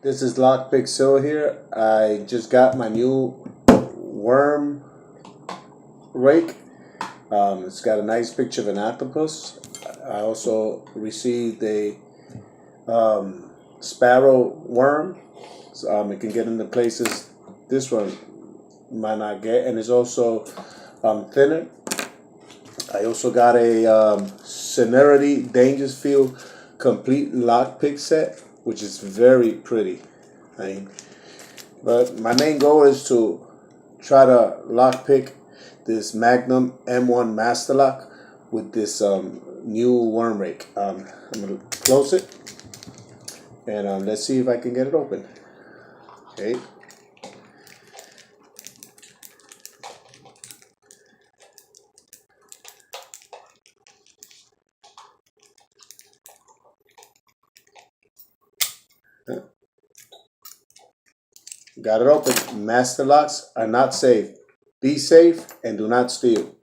This is Lockpick Silva here. I just got my new worm rake. It's got a nice picture of an octopus. I also received a sparrow worm. So, it can get into places this one might not get, and it's also thinner. I also got a Celerity Dangerfield complete lockpick set, which is very pretty. I mean, but my main goal is to try to lockpick this Magnum M1 Master Lock with this new worm rake. I'm gonna close it and let's see if I can get it open. Okay. Got it open. Master locks are not safe. Be safe and do not steal.